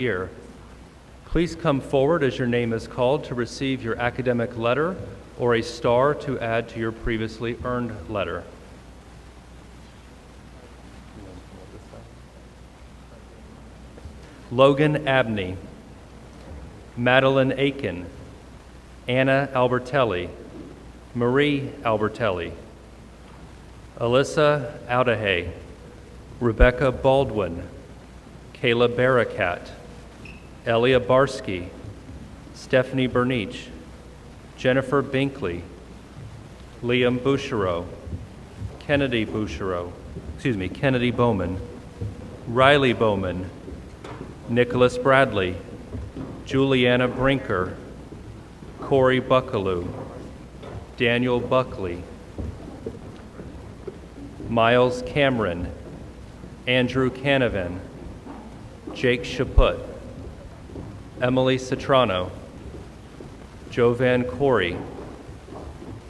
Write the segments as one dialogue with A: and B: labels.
A: year. Please come forward as your name is called to receive your academic letter or a star to add to your previously earned letter. Logan Abney, Madeline Aiken, Anna Albertelli, Marie Albertelli, Alyssa Aldahay, Rebecca Baldwin, Kayla Barakat, Elia Barsky, Stephanie Bernich, Jennifer Binkley, Liam Bouchereau, Kennedy Bowman, Riley Bowman, Nicholas Bradley, Juliana Brinker, Corey Buckaloo, Daniel Buckley, Miles Cameron, Andrew Canavan, Jake Chaput, Emily Citrano, Jovan Corey,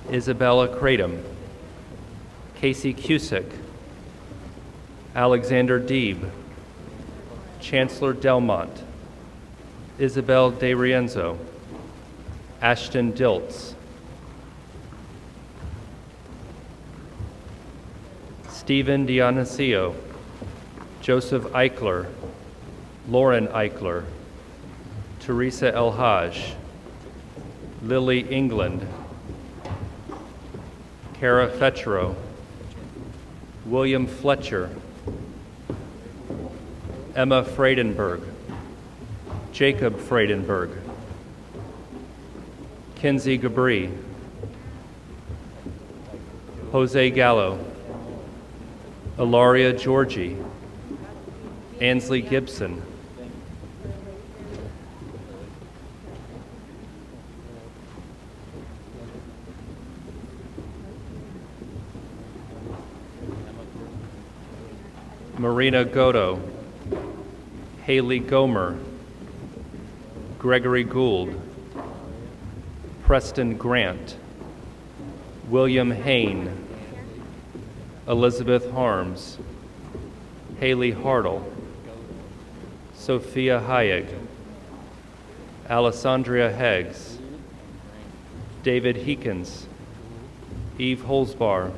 A: Isabella Kratom, Casey Cusick, Alexander Deeb, Chancellor Delmont, Isabel De Rienzo, Ashton Diltz, Stephen Dionisio, Joseph Eichler, Lauren Eichler, Teresa El Haj, Lily England, Kara Fetchero, William Fletcher, Emma Friedenberg, Jacob Friedenberg, Kinsey Gabri, Jose Gallo, Ilaria Georgie, Ansley Gibson, Marina Godo, Haley Gomer, Gregory Gould, Preston Grant, William Hain, Elizabeth Harms, Haley Hartle, Sophia Hayek, Alessandria Heggs, David Heekins, Eve Holzbar,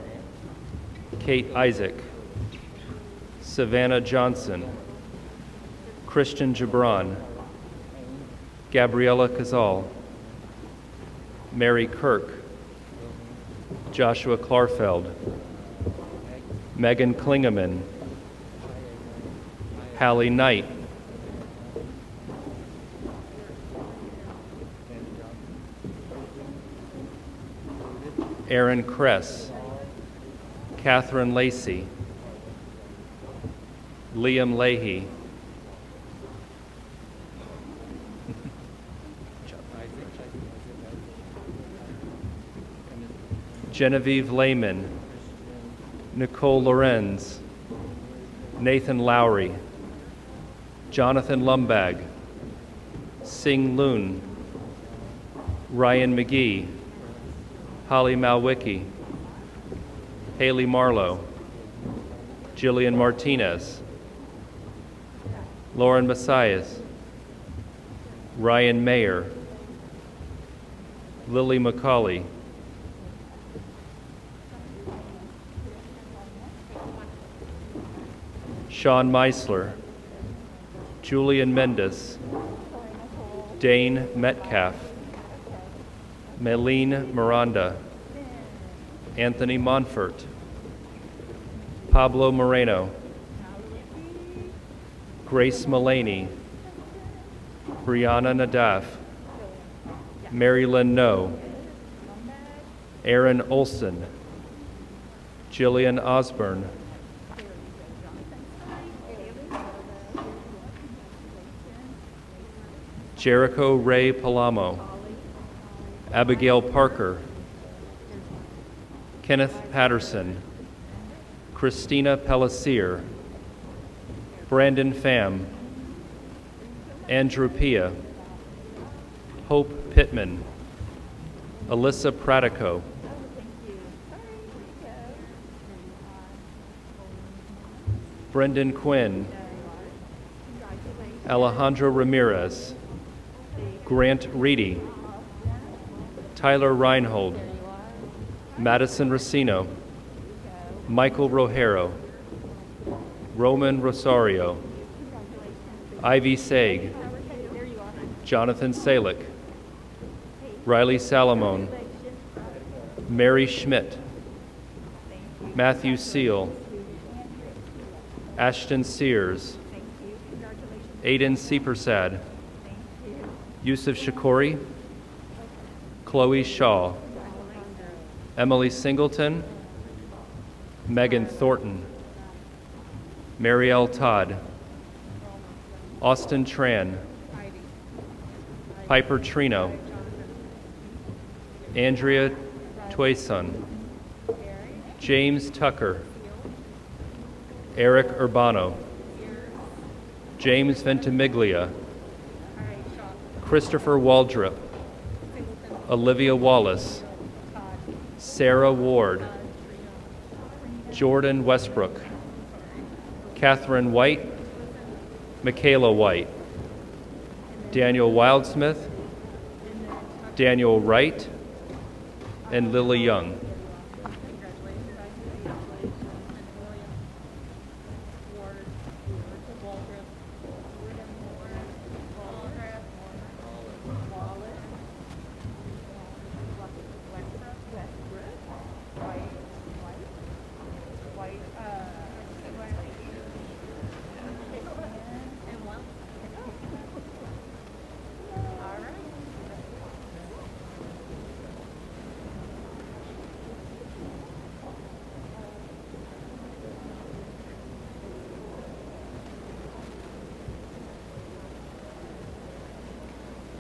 A: Kate Isaac, Savannah Johnson, Christian Gibran, Gabriella Cazal, Mary Kirk, Joshua Klarfeld, Megan Klingeman, Hallie Knight, Aaron Kress, Catherine Lacey, Liam Leahy, Genevieve Lehman, Nicole Lorenz, Nathan Lowry, Jonathan Lumbag, Sing Loon, Ryan McGee, Holly Malwicki, Haley Marlowe, Jillian Martinez, Lauren Messias, Ryan Mayer, Lily McCauley, Sean Meisler, Julian Mendes, Dane Metcalf, Melene Miranda, Anthony Monfort, Pablo Moreno, Grace Mullaney, Brianna Nadaf, Mary Lynn No, Aaron Olson, Jillian Osborne, Jericho Ray Palamo, Abigail Parker, Kenneth Patterson, Christina Pellisier, Brandon Pham, Andrew Pia, Hope Pittman, Alyssa Pratico, Brendan Quinn, Alejandro Ramirez, Grant Reedy, Tyler Reinhold, Madison Racino, Michael Rojero, Roman Rosario, Ivy Saig, Jonathan Salick, Riley Salamone, Mary Schmidt, Matthew Seal, Ashton Sears, Aiden Seepersad, Yusuf Shakori, Chloe Shaw, Emily Singleton, Megan Thornton, Marielle Todd, Austin Tran, Piper Trino, Andrea Twayson, James Tucker, Eric Urbano, James Ventimiglia, Christopher Waldrop, Olivia Wallace, Sarah Ward, Jordan Westbrook, Catherine White, Michaela White, Daniel Wildsmith, Daniel Wright, and Lily Young.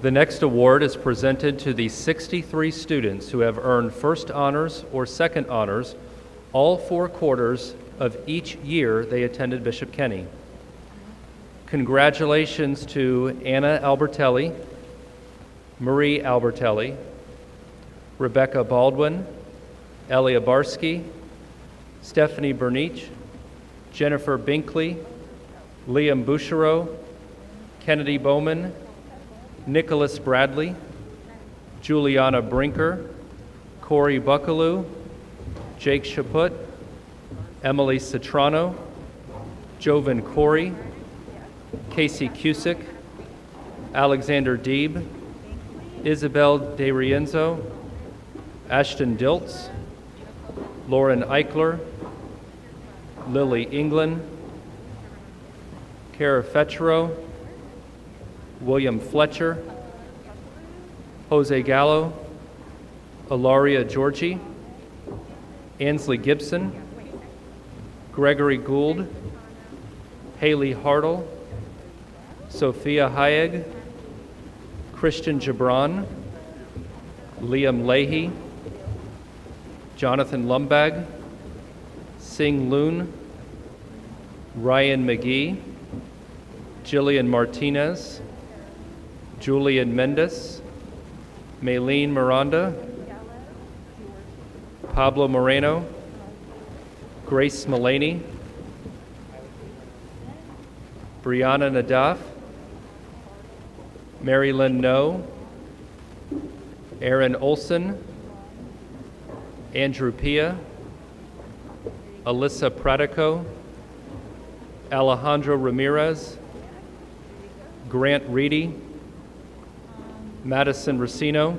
A: The next award is presented to the 63 students who have earned first honors or second honors all 4 quarters of each year they attended Bishop Kenny. Congratulations to Anna Albertelli, Marie Albertelli, Rebecca Baldwin, Elia Barsky, Stephanie Bernich, Jennifer Binkley, Liam Bouchereau, Kennedy Bowman, Nicholas Bradley, Juliana Brinker, Corey Buckaloo, Jake Chaput, Emily Citrano, Jovan Corey, Casey Cusick, Alexander Deeb, Isabel De Rienzo, Ashton Diltz, Lauren Eichler, Lily England, Kara Fetchero, William Fletcher, Jose Gallo, Ilaria Georgie, Ansley Gibson, Gregory Gould, Haley Hartle, Sophia Hayek, Christian Gibran, Liam Leahy, Jonathan Lumbag, Sing Loon, Ryan McGee, Jillian Martinez, Julian Mendes, Maylene Miranda, Pablo Moreno, Grace Mullaney, Brianna Nadaf, Mary Lynn No, Aaron Olson, Andrew Pia, Alyssa Pratico, Alejandro Ramirez, Grant Reedy, Madison Racino,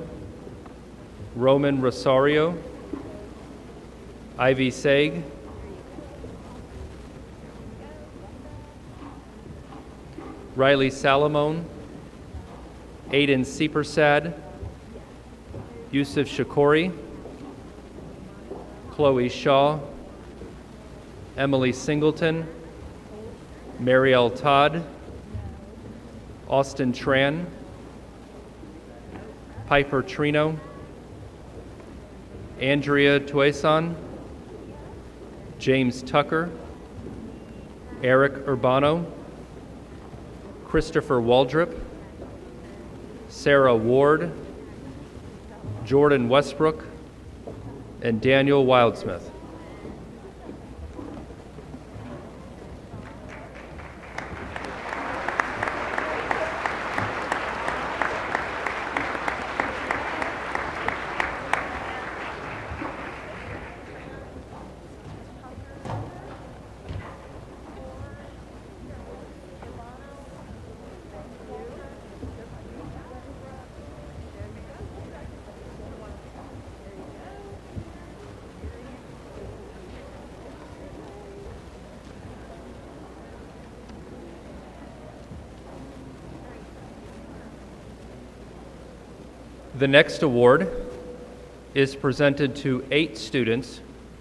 A: Roman Rosario, Ivy Saig, Riley Salamone, Aiden Seepersad, Yusuf Shakori, Chloe Shaw, Emily Singleton, Marielle Todd, Austin Tran, Piper Trino, Andrea Tuason, James Tucker, Eric Urbano, Christopher Waldrop, Sarah Ward, Jordan Westbrook, and Daniel Wildsmith. The next award is presented to 8 students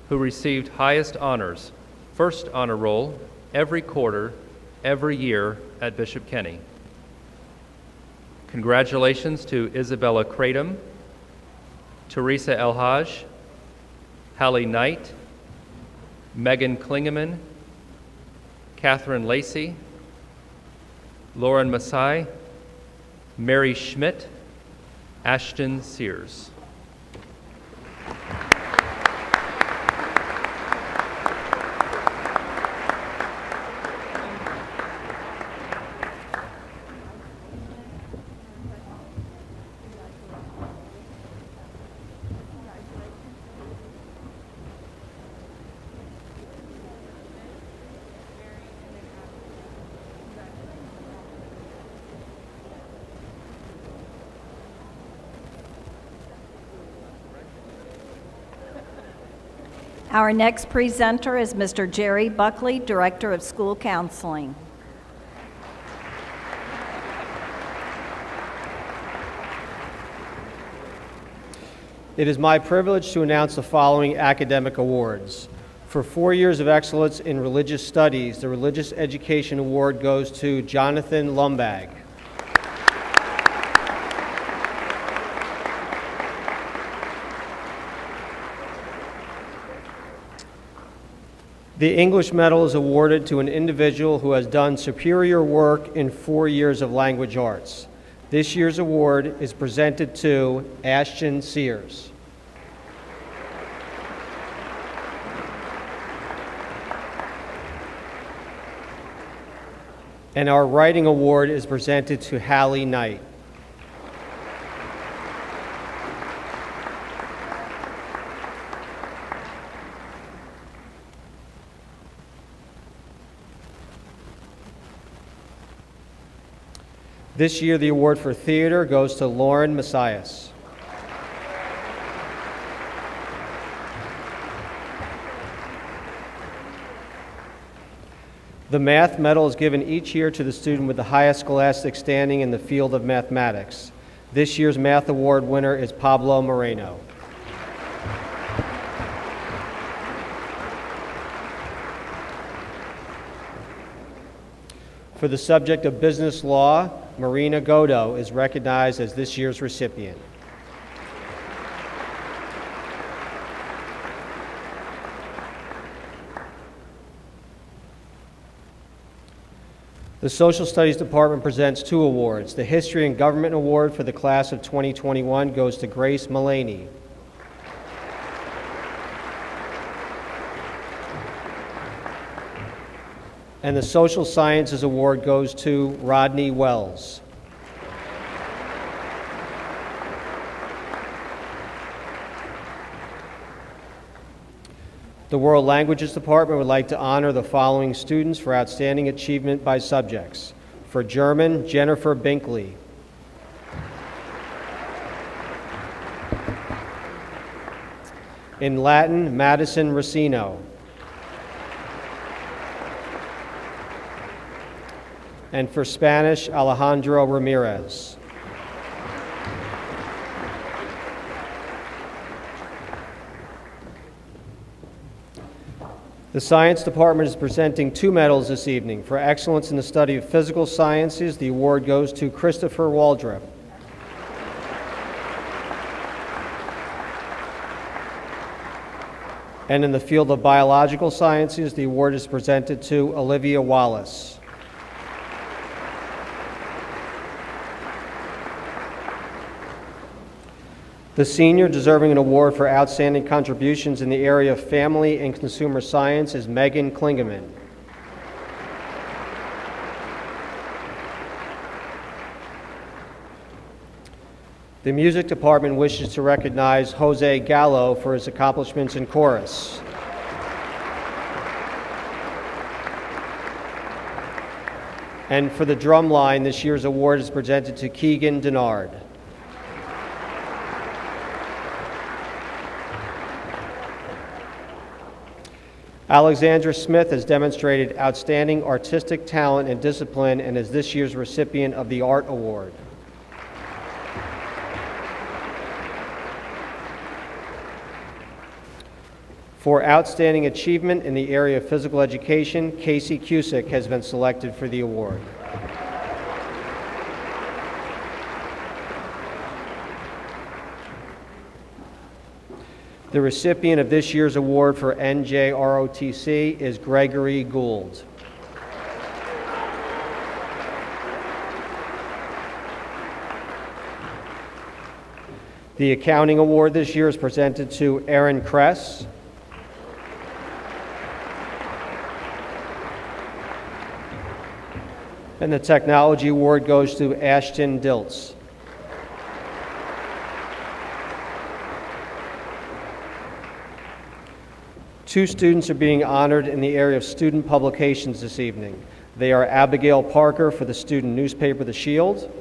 A: who received highest honors, first honor roll, every quarter, every year at Bishop Kenny. Congratulations to Isabella Kratom, Teresa Elhaj, Hallie Knight, Megan Klingeman, Catherine Lacey, Lauren Masai, Mary Schmidt, Ashton Sears.
B: Our next presenter is Mr. Jerry Buckley, Director of School Counseling.
C: It is my privilege to announce the following academic awards. For 4 years of excellence in religious studies, the Religious Education Award goes to Jonathan Lumbag. The English Medal is awarded to an individual who has done superior work in 4 years of language arts. This year's award is presented to Ashton Sears. And our writing award is presented to Hallie Knight. This year, the award for theater goes to Lauren Messias. The Math Medal is given each year to the student with the highest scholastic standing in the field of mathematics. This year's Math Award winner is Pablo Moreno. For the subject of business law, Marina Godo is recognized as this year's recipient. The Social Studies Department presents 2 awards. The History and Government Award for the class of 2021 goes to Grace Mullaney. And the Social Sciences Award goes to Rodney Wells. The World Languages Department would like to honor the following students for outstanding achievement by subjects. For German, Jennifer Binkley. In Latin, Madison Racino. And for Spanish, Alejandro Ramirez. The Science Department is presenting 2 medals this evening. For excellence in the study of physical sciences, the award goes to Christopher Waldrop. And in the field of biological sciences, the award is presented to Olivia Wallace. The senior deserving an award for outstanding contributions in the area of family and consumer science is Megan Klingeman. The music department wishes to recognize Jose Gallo for his accomplishments in chorus. And for the drum line, this year's award is presented to Keegan Denard. Alexandra Smith has demonstrated outstanding artistic talent and discipline and is this year's recipient of the Art Award. For outstanding achievement in the area of physical education, Casey Cusick has been selected for the award. The recipient of this year's award for NJROTC is Gregory Gould. The accounting award this year is presented to Erin Kress. And the technology award goes to Ashton Diltz. Two students are being honored in the area of student publications this evening. They are Abigail Parker for the student newspaper, The Shield,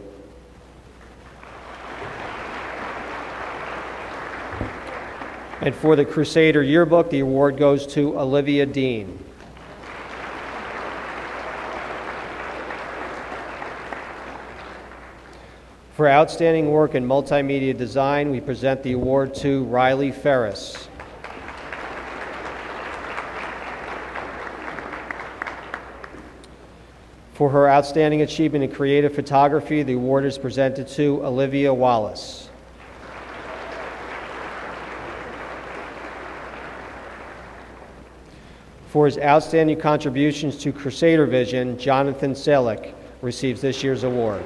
C: and for the Crusader yearbook, the award goes to Olivia Dean. For outstanding work in multimedia design, we present the award to Riley Ferris. For her outstanding achievement in creative photography, the award is presented to Olivia Wallace. For his outstanding contributions to Crusader Vision, Jonathan Selick receives this year's award.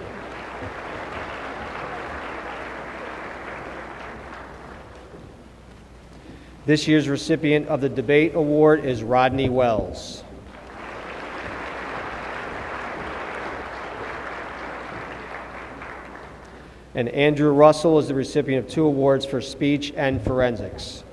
C: This year's recipient of the Debate Award is Rodney Wells. And Andrew Russell is the recipient of 2 awards for speech and forensics.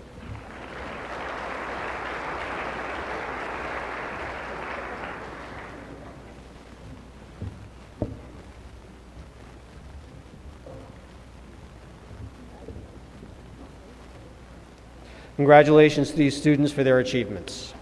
C: Congratulations to these students for their achievements.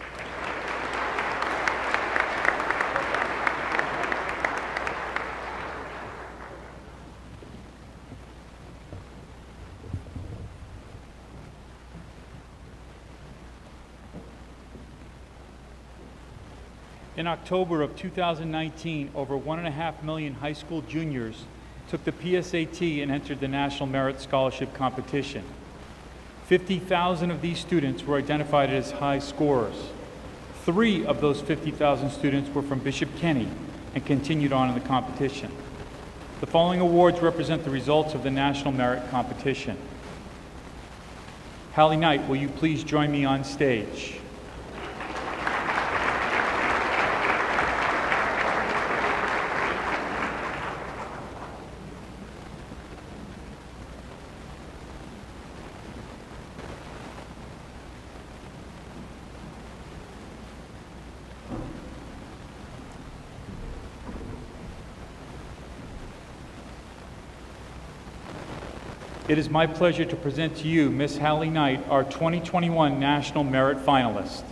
D: In October of 2019, over 1.5 million high school juniors took the PSAT and entered the National Merit Scholarship Competition. 50,000 of these students were identified as high scorers. 3 of those 50,000 students were from Bishop Kenny and continued on in the competition. The following awards represent the results of the National Merit Competition. Hallie Knight, will you please join me on stage? It is my pleasure to present to you Miss Hallie Knight, our 2021 National Merit Finalist.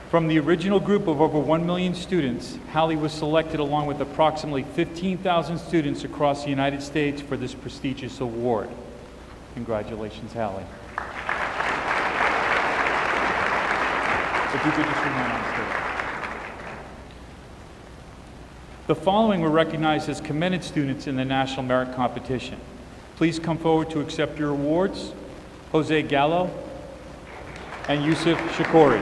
D: From the original group of over 1 million students, Hallie was selected along with approximately 15,000 students across the United States for this prestigious award. Congratulations, Hallie. If you could just remain on stage. The following were recognized as commended students in the National Merit Competition. Please come forward to accept your awards. Jose Gallo and Yusuf Shakori.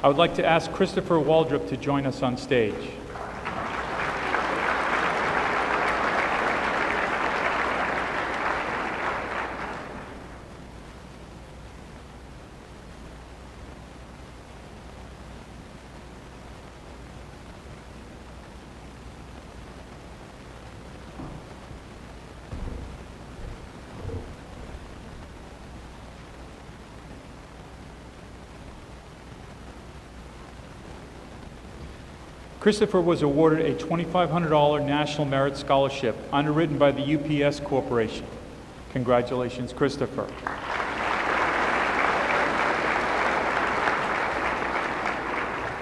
D: I would like to ask Christopher Waldrop to join us on stage. Christopher was awarded a $2,500 National Merit Scholarship underwritten by the UPS Corporation. Congratulations, Christopher.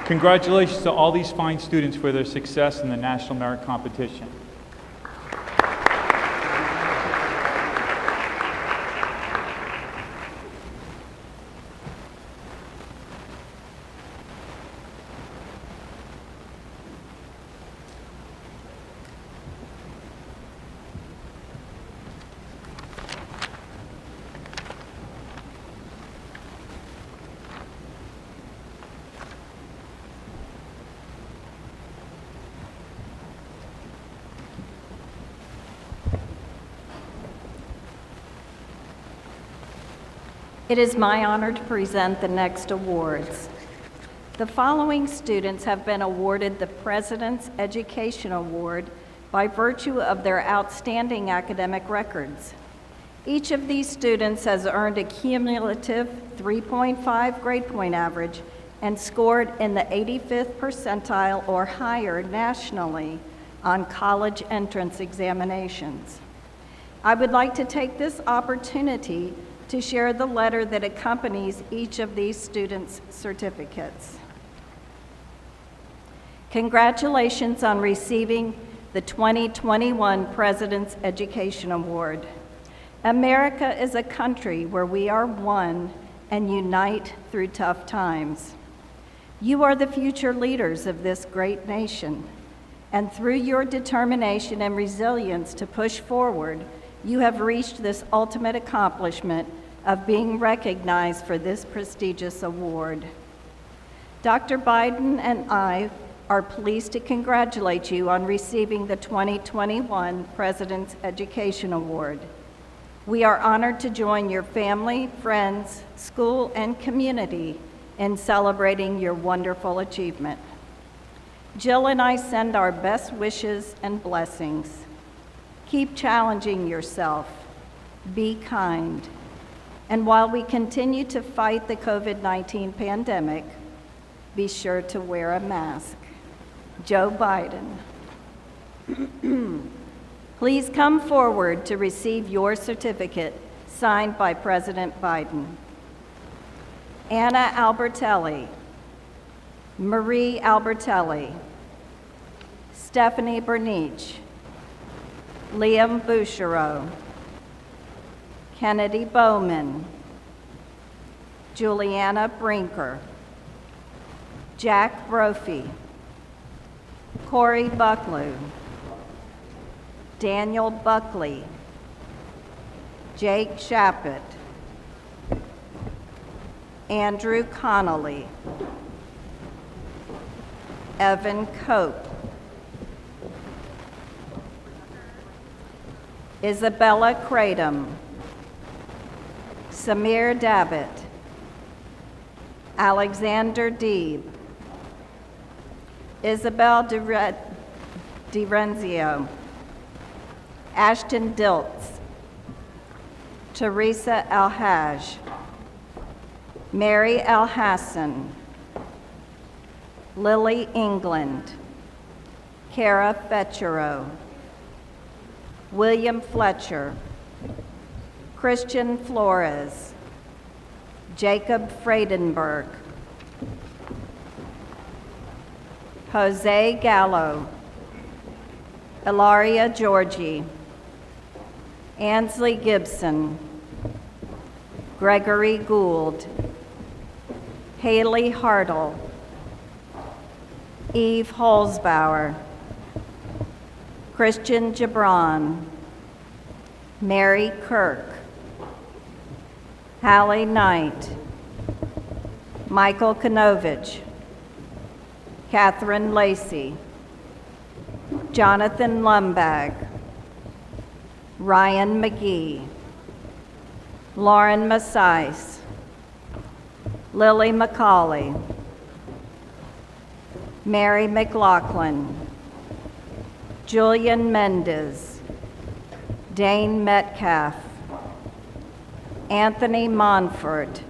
D: Congratulations to all these fine students for their success in the National Merit Competition.
B: It is my honor to present the next awards. The following students have been awarded the President's Education Award by virtue of their outstanding academic records. Each of these students has earned a cumulative 3.5 grade point average and scored in the 85th percentile or higher nationally on college entrance examinations. I would like to take this opportunity to share the letter that accompanies each of these students' certificates. Congratulations on receiving the 2021 President's Education Award. America is a country where we are one and unite through tough times. You are the future leaders of this great nation, and through your determination and resilience to push forward, you have reached this ultimate accomplishment of being recognized for this prestigious award. Dr. Biden and I are pleased to congratulate you on receiving the 2021 President's Education Award. We are honored to join your family, friends, school, and community in celebrating your wonderful achievement. Jill and I send our best wishes and blessings. Keep challenging yourself. Be kind. And while we continue to fight the COVID-19 pandemic, be sure to wear a mask. Joe Biden. Please come forward to receive your certificate signed by President Biden. Anna Albertelli, Marie Albertelli, Stephanie Bernich, Liam Bouchereau, Kennedy Bowman, Juliana Brinker, Jack Brophy, Corey Buckley, Daniel Buckley, Jake Shappett, Andrew Connolly, Evan Cope, Isabella Kratom, Samir Davitt, Alexander Deeb, Isabel DiRenzio, Ashton Diltz, Teresa Alhaj, Mary Alhassan, Lily England, Kara Fetchero, William Fletcher, Christian Flores, Jacob Friedenberg, Jose Gallo, Ilaria Georgie, Ansley Gibson, Gregory Gould, Haley Hartle, Eve Holzbauer, Christian Gibran, Mary Kirk, Hallie Knight, Michael Kanovich, Catherine Lacey, Jonathan Lumbag, Ryan McGee, Lauren Macice, Lily McCauley, Mary McLaughlin, Julian Mendez, Dane Metcalf, Anthony Monfort,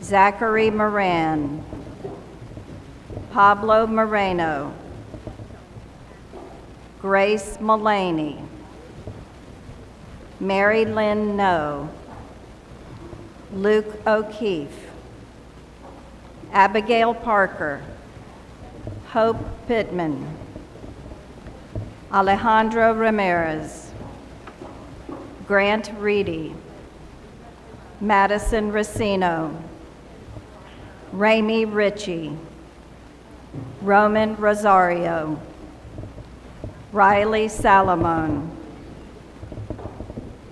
B: Zachary Moran, Pablo Moreno, Grace Mullaney, Mary Lynn No, Luke O'Keefe, Abigail Parker, Hope Pittman, Alejandro Ramirez, Grant Reedy, Madison Racino, Ramey Ritchie, Roman Rosario, Riley Salomon,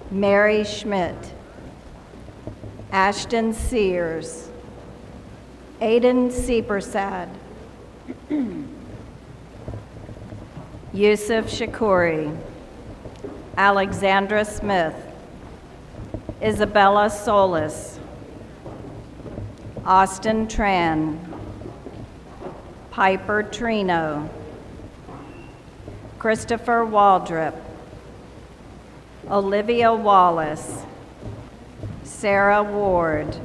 B: Mary Schmidt, Ashton Sears, Aiden Seepersad, Yusuf Shakuri, Alexandra Smith, Isabella Solis, Austin Tran, Piper Trino, Christopher Waldrop, Olivia Wallace, Sarah Ward,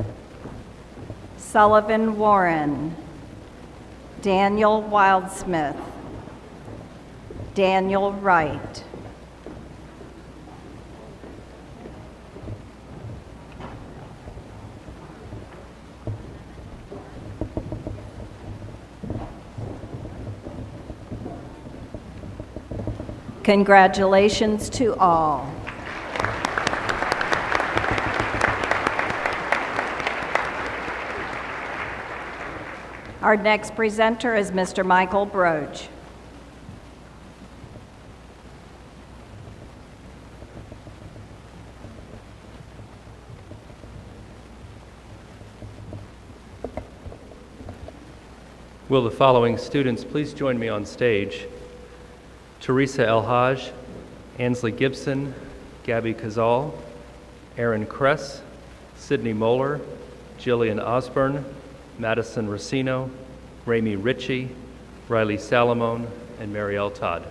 B: Sullivan Warren, Daniel Wildsmith, Daniel Wright. Congratulations to all. Our next presenter is Mr. Michael Broach.
A: Will the following students please join me on stage? Teresa El-Haj, Ansley Gibson, Gabby Cazal, Aaron Kress, Sydney Moeller, Jillian Osborne, Madison Racino, Ramey Ritchie, Riley Salomon, and Marielle Todd.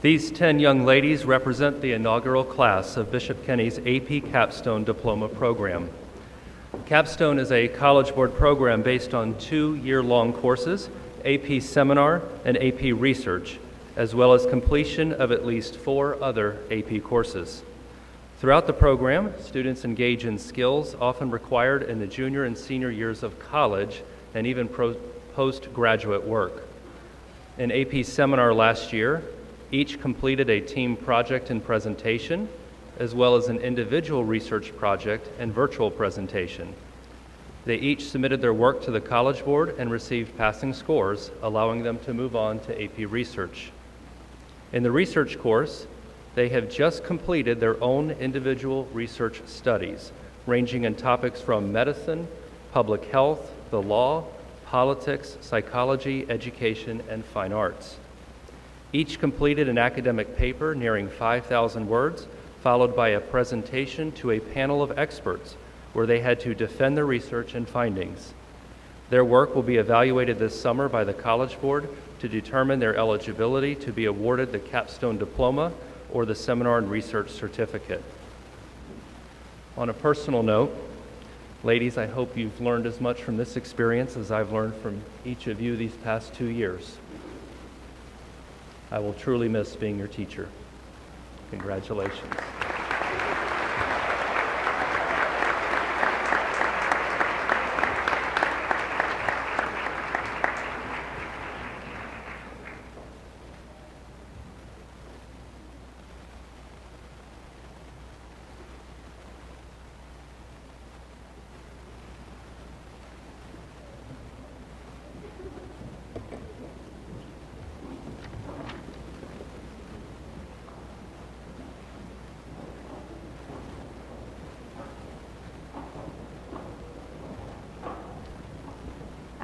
A: These 10 young ladies represent the inaugural class of Bishop Kenny's AP Capstone Diploma program. Capstone is a College Board program based on 2-year-long courses, AP Seminar and AP Research, as well as completion of at least 4 other AP courses. Throughout the program, students engage in skills often required in the junior and senior years of college and even postgraduate work. In AP Seminar last year, each completed a team project and presentation, as well as an individual research project and virtual presentation. They each submitted their work to the College Board and received passing scores, allowing them to move on to AP Research. In the research course, they have just completed their own individual research studies, ranging in topics from medicine, public health, the law, politics, psychology, education, and fine arts. Each completed an academic paper nearing 5,000 words, followed by a presentation to a panel of experts where they had to defend their research and findings. Their work will be evaluated this summer by the College Board to determine their eligibility to be awarded the Capstone Diploma or the Seminar and Research Certificate. On a personal note, ladies, I hope you've learned as much from this experience as I've learned from each of you these past 2 years. I will truly miss being your teacher. Congratulations.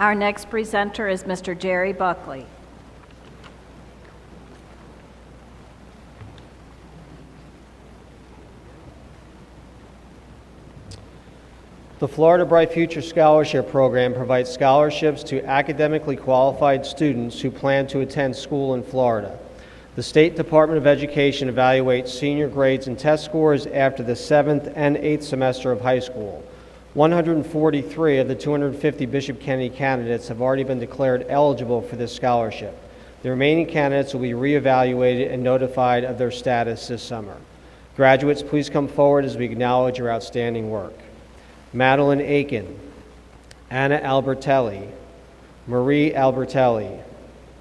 B: Our next presenter is Mr. Jerry Buckley.
C: The Florida Bright Future Scholarship Program provides scholarships to academically qualified students who plan to attend school in Florida. The State Department of Education evaluates senior grades and test scores after the 7th and 8th semester of high school. 143 of the 250 Bishop Kennedy candidates have already been declared eligible for this scholarship. The remaining candidates will be reevaluated and notified of their status this summer. Graduates, please come forward as we acknowledge your outstanding work. Madeline Aiken, Anna Albertelli, Marie Albertelli,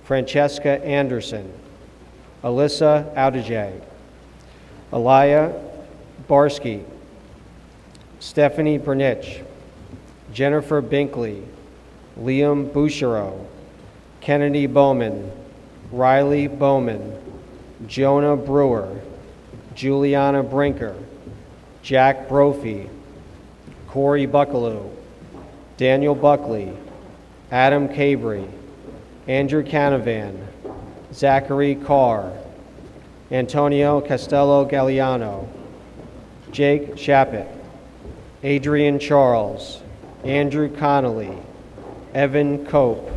C: Francesca Anderson, Alyssa Audege, Alaya Barsky, Stephanie Bernich, Jennifer Binkley, Liam Bouchereau, Kennedy Bowman, Riley Bowman, Jonah Brewer, Juliana Brinker, Jack Brophy, Corey Buckaloo, Daniel Buckley, Adam Cabry, Andrew Canavan, Zachary Carr, Antonio Castello Galliano, Jake Shappett, Adrian Charles, Andrew Connolly, Evan Cope,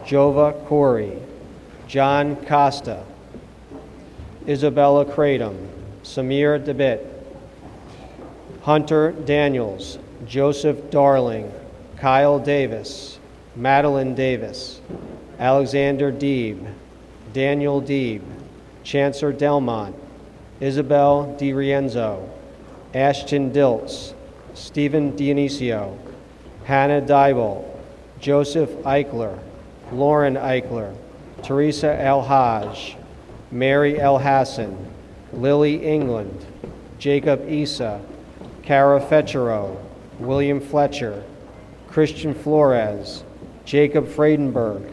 C: Jova Corey, John Costa, Isabella Kratom, Samir DeBitt, Hunter Daniels, Joseph Darling, Kyle Davis, Madeline Davis, Alexander Deeb, Daniel Deeb, Chancellor Delmont, Isabel DiRienzo, Ashton Diltz, Stephen Dionisio, Hannah Dybel, Joseph Eichler, Lauren Eichler, Teresa El Haj, Mary El Hassan, Lily England, Jacob Issa, Cara Fetchero, William Fletcher, Christian Flores, Jacob Friedenberg,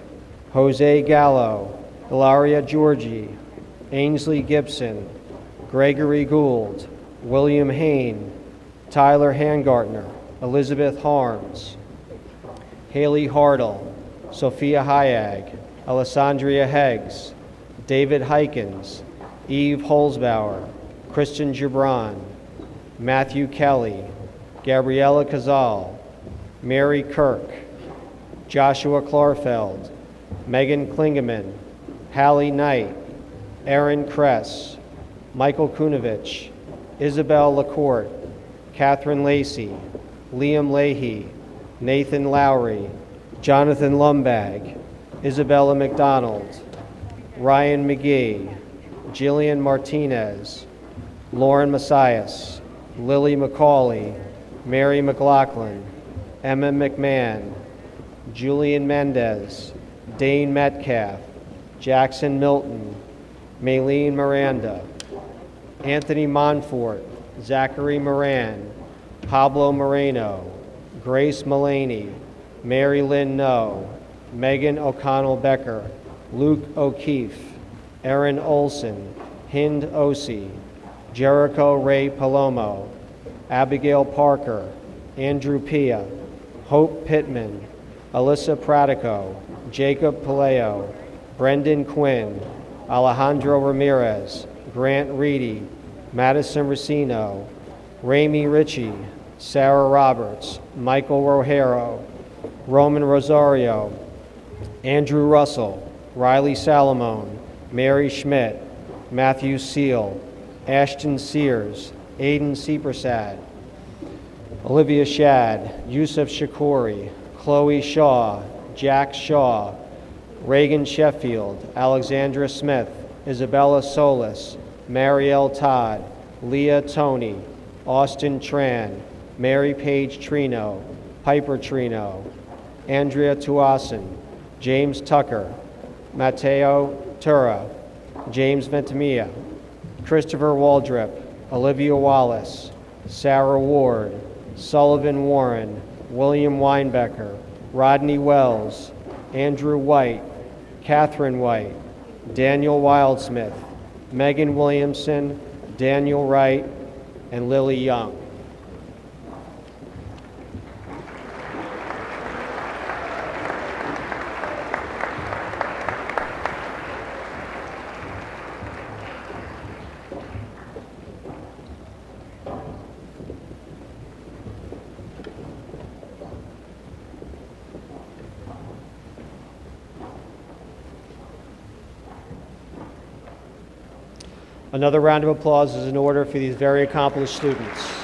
C: Jose Gallo, Ilaria Georgi, Ainsley Gibson, Gregory Gould, William Hain, Tyler Hangartner, Elizabeth Harms, Haley Hartle, Sophia Hayag, Alessandria Heggs, David Heikens, Eve Holzbauer, Christian Gibran, Matthew Kelly, Gabriella Cazal, Mary Kirk, Joshua Klarfeld, Megan Klingeman, Hallie Knight, Aaron Kress, Michael Kunovich, Isabel LaCourte, Catherine Lacey, Liam Leahy, Nathan Lowry, Jonathan Lumbag, Isabella McDonald, Ryan McGee, Jillian Martinez, Lauren Messias, Lily McCauley, Mary McLaughlin, Emma McMahon, Julian Mendez, Dane Metcalf, Jackson Milton, Maylene Miranda, Anthony Monfort, Zachary Moran, Pablo Moreno, Grace Mullaney, Mary Lynn No, Megan O'Connell Becker, Luke O'Keefe, Erin Olson, Hind Osi, Jericho Ray Palomo, Abigail Parker, Andrew Pia, Hope Pittman, Alyssa Pratico, Jacob Paleo, Brendan Quinn, Alejandro Ramirez, Grant Reedy, Madison Racino, Ramey Ritchie, Sarah Roberts, Michael Rojero, Roman Rosario, Andrew Russell, Riley Salamone, Mary Schmidt, Matthew Seal, Ashton Sears, Aiden Seepersad, Olivia Shad, Yusuf Shakori, Chloe Shaw, Jack Shaw, Reagan Sheffield, Alexandra Smith, Isabella Solis, Marielle Todd, Leah Tony, Austin Tran, Mary Page Trino, Piper Trino, Andrea Tuason, James Tucker, Mateo Tura, James Ventimiglia, Christopher Waldrip, Olivia Wallace, Sarah Ward, Sullivan Warren, William Weinbecker, Rodney Wells, Andrew White, Catherine White, Daniel Wildsmith, Megan Williamson, Daniel Wright, and Lily Young. Another round of applause is in order for these very accomplished students.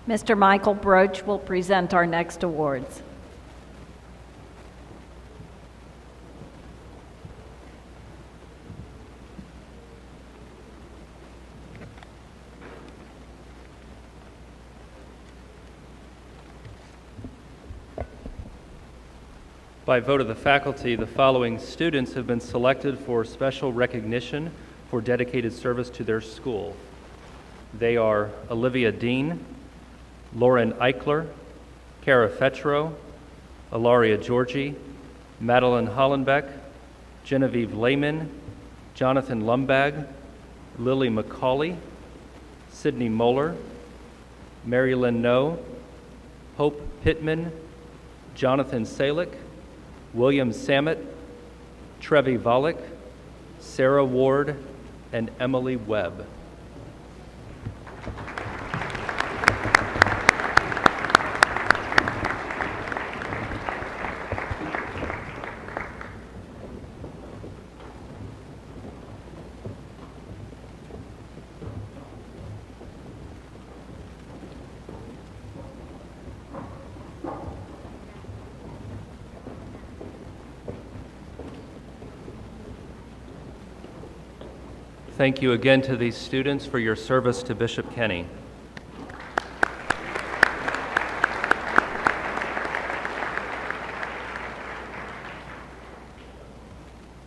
B: Mr. Michael Broach will present our next awards.
A: By vote of the faculty, the following students have been selected for special recognition for dedicated service to their school. They are Olivia Dean, Lauren Eichler, Kara Fetro, Ilaria Georgi, Madeline Hollenbeck, Genevieve Lehman, Jonathan Lumbag, Lily McCauley, Sydney Moeller, Mary Lynn No, Hope Pittman, Jonathan Salick, William Samet, Trevi Volek, Sarah Ward, and Emily Webb. Thank you again to these students for your service to Bishop Kenny.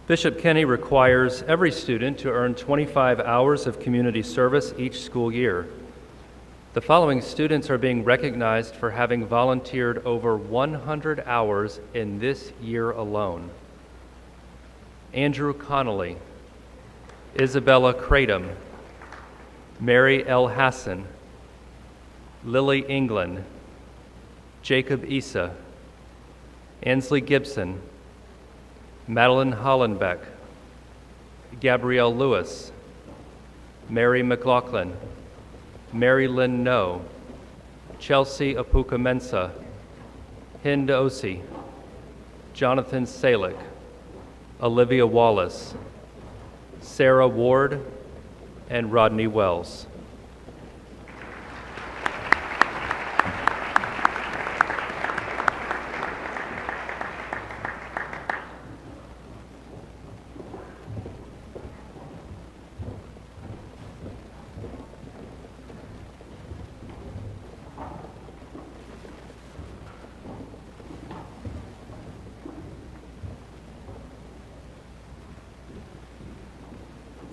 A: Bishop Kenny requires every student to earn 25 hours of community service each school year. The following students are being recognized for having volunteered over 100 hours in this year alone. Andrew Connolly, Isabella Kratom, Mary L. Hassan, Lily England, Jacob Issa, Ansley Gibson, Madeline Hollenbeck, Gabrielle Lewis, Mary McLaughlin, Mary Lynn No, Chelsea Apuka Mensa, Hind Osi, Jonathan Salick, Olivia Wallace, Sarah Ward, and Rodney Wells.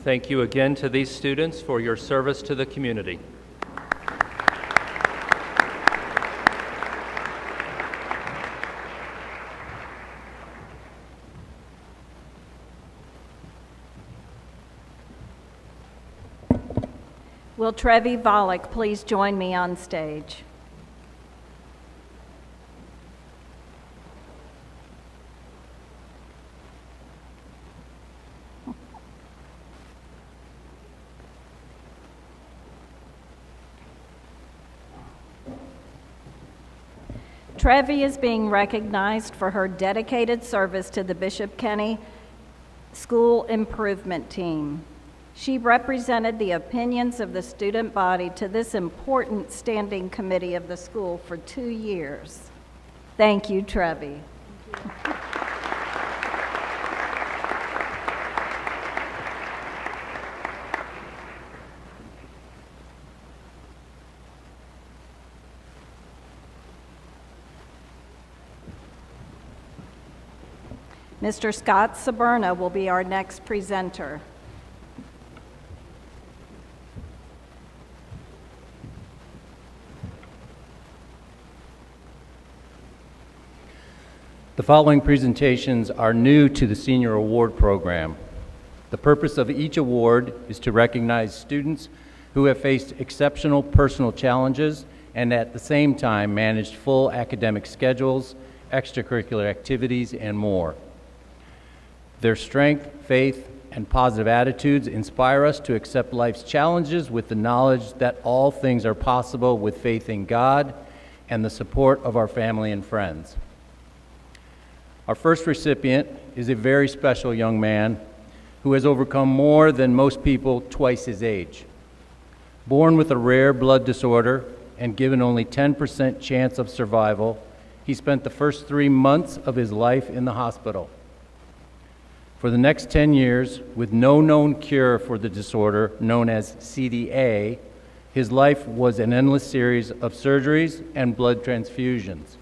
A: Thank you again to these students for your service to the community.
B: Will Trevi Volek please join me on stage? Trevi is being recognized for her dedicated service to the Bishop Kenny School Improvement Team. She represented the opinions of the student body to this important standing committee of the school for 2 years. Thank you, Trevi. Mr. Scott Saberna will be our next presenter.
E: The following presentations are new to the Senior Award Program. The purpose of each award is to recognize students who have faced exceptional personal challenges and at the same time managed full academic schedules, extracurricular activities, and more. Their strength, faith, and positive attitudes inspire us to accept life's challenges with the knowledge that all things are possible with faith in God and the support of our family and friends. Our first recipient is a very special young man who has overcome more than most people twice his age. Born with a rare blood disorder and given only 10% chance of survival, he spent the first 3 months of his life in the hospital. For the next 10 years, with no known cure for the disorder known as CDA, his life was an endless series of surgeries and blood transfusions.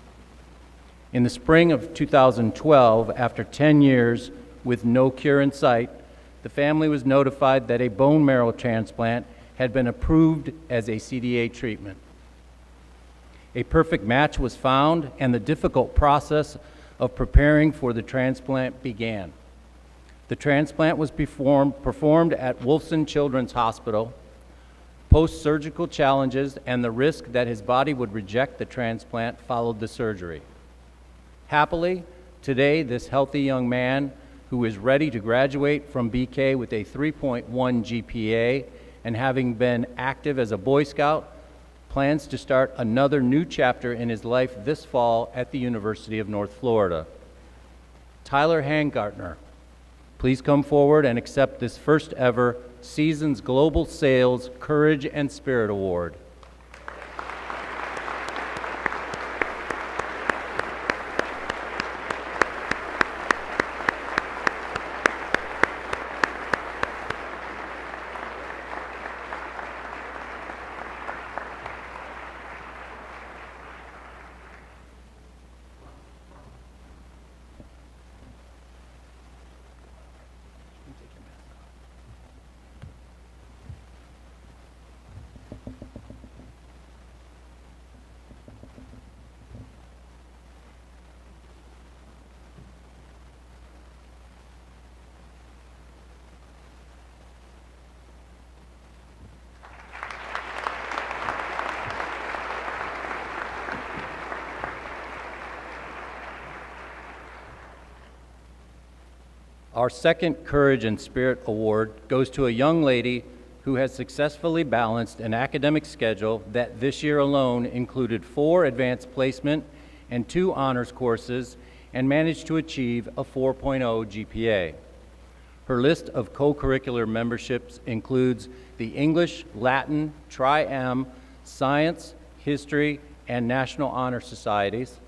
E: In the spring of 2012, after 10 years with no cure in sight, the family was notified that a bone marrow transplant had been approved as a CDA treatment. A perfect match was found, and the difficult process of preparing for the transplant began. The transplant was performed at Wolfson Children's Hospital. Post-surgical challenges and the risk that his body would reject the transplant followed the surgery. Happily, today, this healthy young man who is ready to graduate from BK with a 3.1 GPA and having been active as a Boy Scout, plans to start another new chapter in his life this fall at the University of North Florida. Tyler Hangartner, please come forward and accept this first ever Seasons Global Sales Courage and Spirit Award. Our second Courage and Spirit Award goes to a young lady who has successfully balanced an academic schedule that this year alone included 4 advanced placement and 2 honors courses and managed to achieve a 4.0 GPA. Her list of co-curricular memberships includes the English, Latin, Tri-M, Science, History, and National Honor Societies.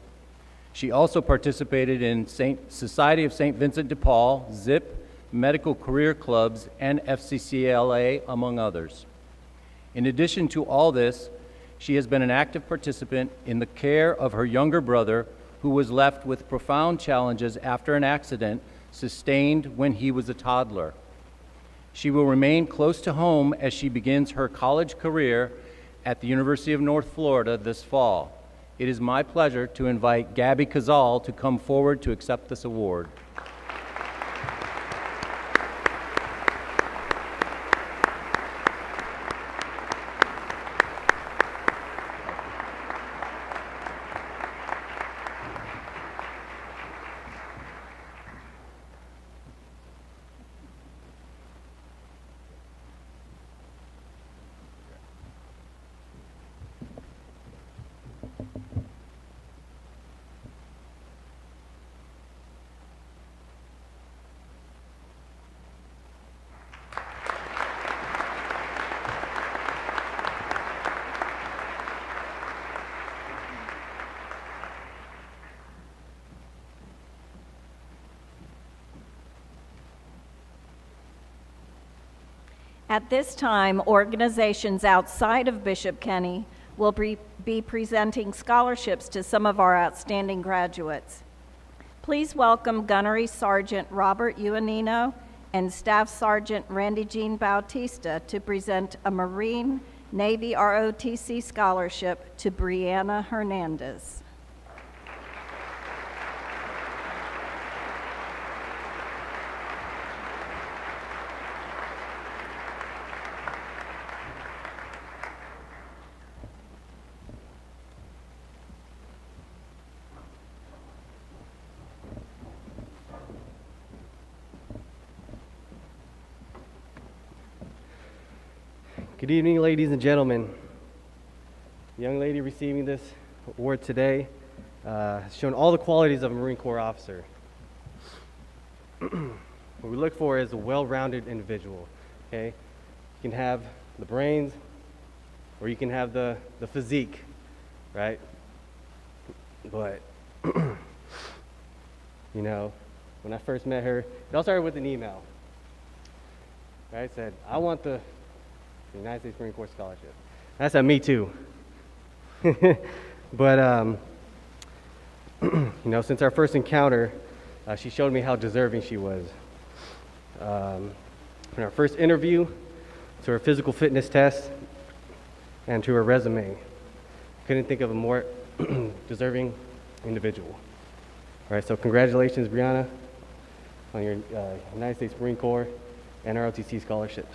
E: She also participated in Society of St. Vincent de Paul, ZIP, medical career clubs, and FCCLA, among others. In addition to all this, she has been an active participant in the care of her younger brother, who was left with profound challenges after an accident sustained when he was a toddler. She will remain close to home as she begins her college career at the University of North Florida this fall. It is my pleasure to invite Gabby Cazal to come forward to accept this award.
B: At this time, organizations outside of Bishop Kenny will be presenting scholarships to some of our outstanding graduates. Please welcome Gunnery Sergeant Robert Uanino and Staff Sergeant Randy Jean Bautista to present a Marine Navy ROTC scholarship to Brianna Hernandez.
C: Good evening, ladies and gentlemen. The young lady receiving this award today has shown all the qualities of a Marine Corps officer. What we look for is a well-rounded individual, okay? You can have the brains, or you can have the physique, right? But, you know, when I first met her, it all started with an email, right? Said, I want the United States Marine Corps scholarship. I said, me too. But, you know, since our first encounter, she showed me how deserving she was. From our first interview, to her physical fitness test, and to her resume. Couldn't think of a more deserving individual. All right, so congratulations, Brianna, on your United States Marine Corps and ROTC scholarships.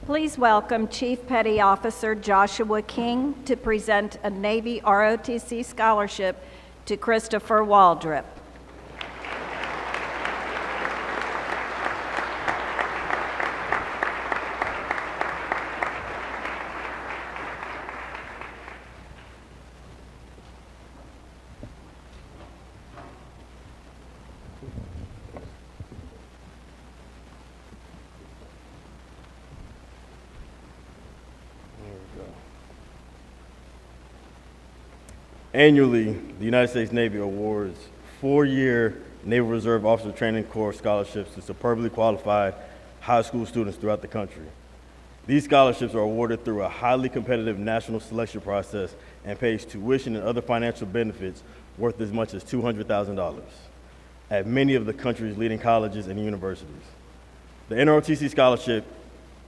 B: Please welcome Chief Petty Officer Joshua King to present a Navy ROTC scholarship to Christopher Waldrop.
F: Annually, the United States Navy awards 4-year Naval Reserve Officer Training Corps scholarships to superbly qualified high school students throughout the country. These scholarships are awarded through a highly competitive national selection process and pays tuition and other financial benefits worth as much as $200,000 at many of the country's leading colleges and universities. The NROTC scholarship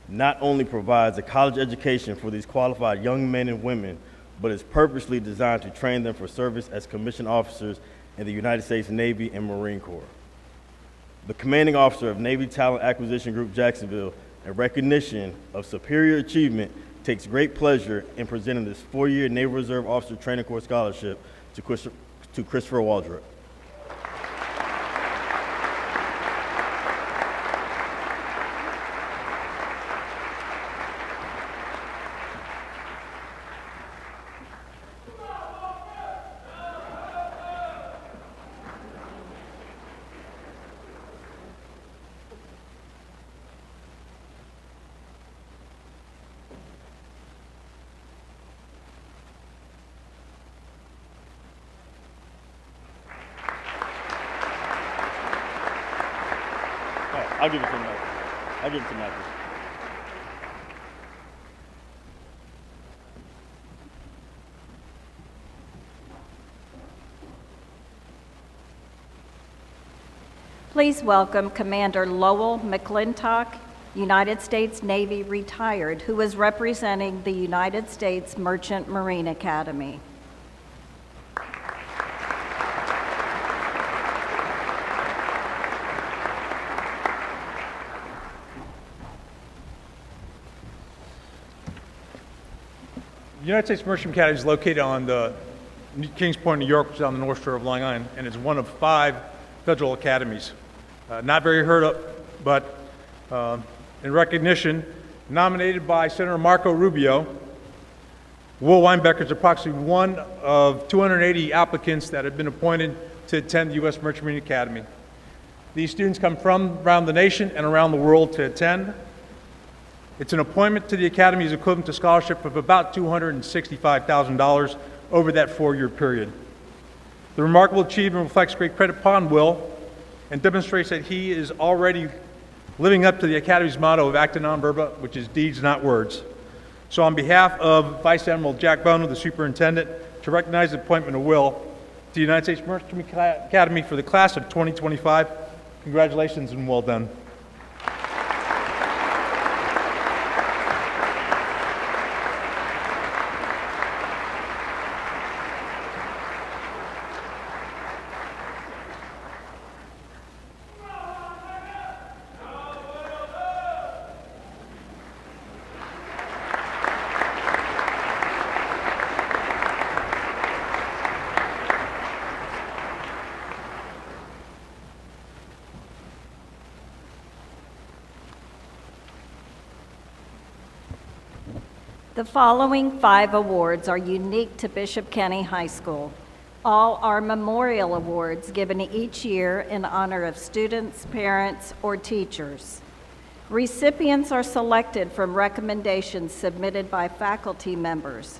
F: not only provides a college education for these qualified young men and women, but is purposely designed to train them for service as commissioned officers in the United States Navy and Marine Corps. The commanding officer of Navy Talent Acquisition Group Jacksonville, in recognition of superior achievement, takes great pleasure in presenting this 4-year Naval Reserve Officer Training Corps scholarship to Christopher Waldrop. I'll give it to Michael. I'll give it to Michael.
B: Please welcome Commander Lowell McClintock, United States Navy retired, who is representing the United States Merchant Marine Academy.
G: The United States Merchant Academy is located on the Kings Point, New York, which is on the North Shore of Long Island, and is one of 5 federal academies. Not very heard of, but in recognition, nominated by Senator Marco Rubio, Will Weinbecker is approximately one of 280 applicants that have been appointed to attend the U.S. Merchant Marine Academy. These students come from around the nation and around the world to attend. It's an appointment to the Academy is equivalent to scholarship of about $265,000 over that 4-year period. The remarkable achievement reflects great credit upon Will and demonstrates that he is already living up to the Academy's motto of acta non verba, which is deeds, not words. So on behalf of Vice Admiral Jack Bono, the Superintendent, to recognize the appointment of Will to the United States Merchant Academy for the class of 2025, congratulations and well done.
B: The following 5 awards are unique to Bishop Kenny High School. All are memorial awards given each year in honor of students, parents, or teachers. Recipients are selected from recommendations submitted by faculty members.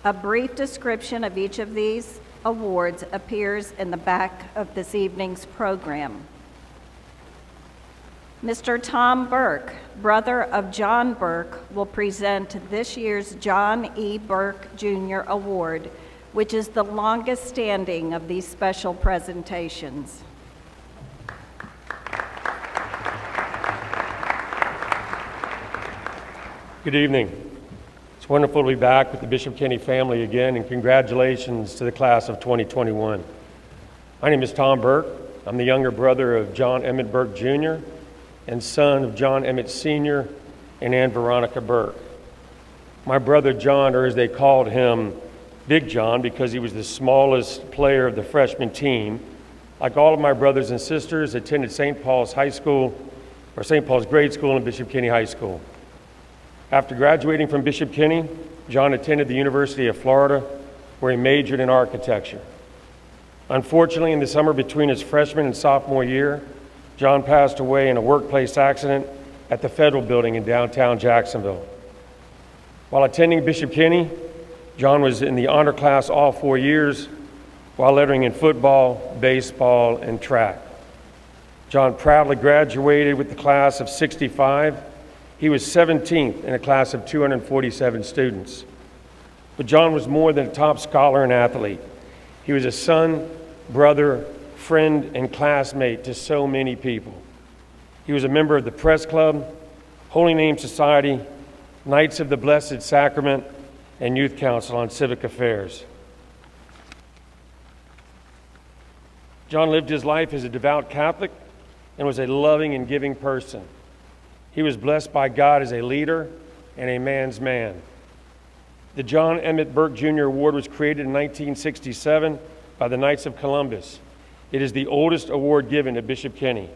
B: A brief description of each of these awards appears in the back of this evening's program. Mr. Tom Burke, brother of John Burke, will present this year's John E. Burke Jr. Award, which is the longest standing of these special presentations.
H: Good evening. It's wonderful to be back with the Bishop Kenny family again, and congratulations to the class of 2021. My name is Tom Burke. I'm the younger brother of John Emmett Burke Jr. and son of John Emmett Sr. and Ann Veronica Burke. My brother John, or as they called him, Big John, because he was the smallest player of the freshman team, like all of my brothers and sisters, attended St. Paul's High School, or St. Paul's Grade School and Bishop Kenny High School. After graduating from Bishop Kenny, John attended the University of Florida, where he majored in architecture. Unfortunately, in the summer between his freshman and sophomore year, John passed away in a workplace accident at the Federal Building in downtown Jacksonville. While attending Bishop Kenny, John was in the honor class all 4 years, while lettering in football, baseball, and track. John proudly graduated with the class of 65. He was 17th in a class of 247 students. But John was more than a top scholar and athlete. He was a son, brother, friend, and classmate to so many people. He was a member of the Press Club, Holy Name Society, Knights of the Blessed Sacrament, and Youth Council on Civic Affairs. John lived his life as a devout Catholic and was a loving and giving person. He was blessed by God as a leader and a man's man. The John Emmett Burke Jr. Award was created in 1967 by the Knights of Columbus. It is the oldest award given at Bishop Kenny.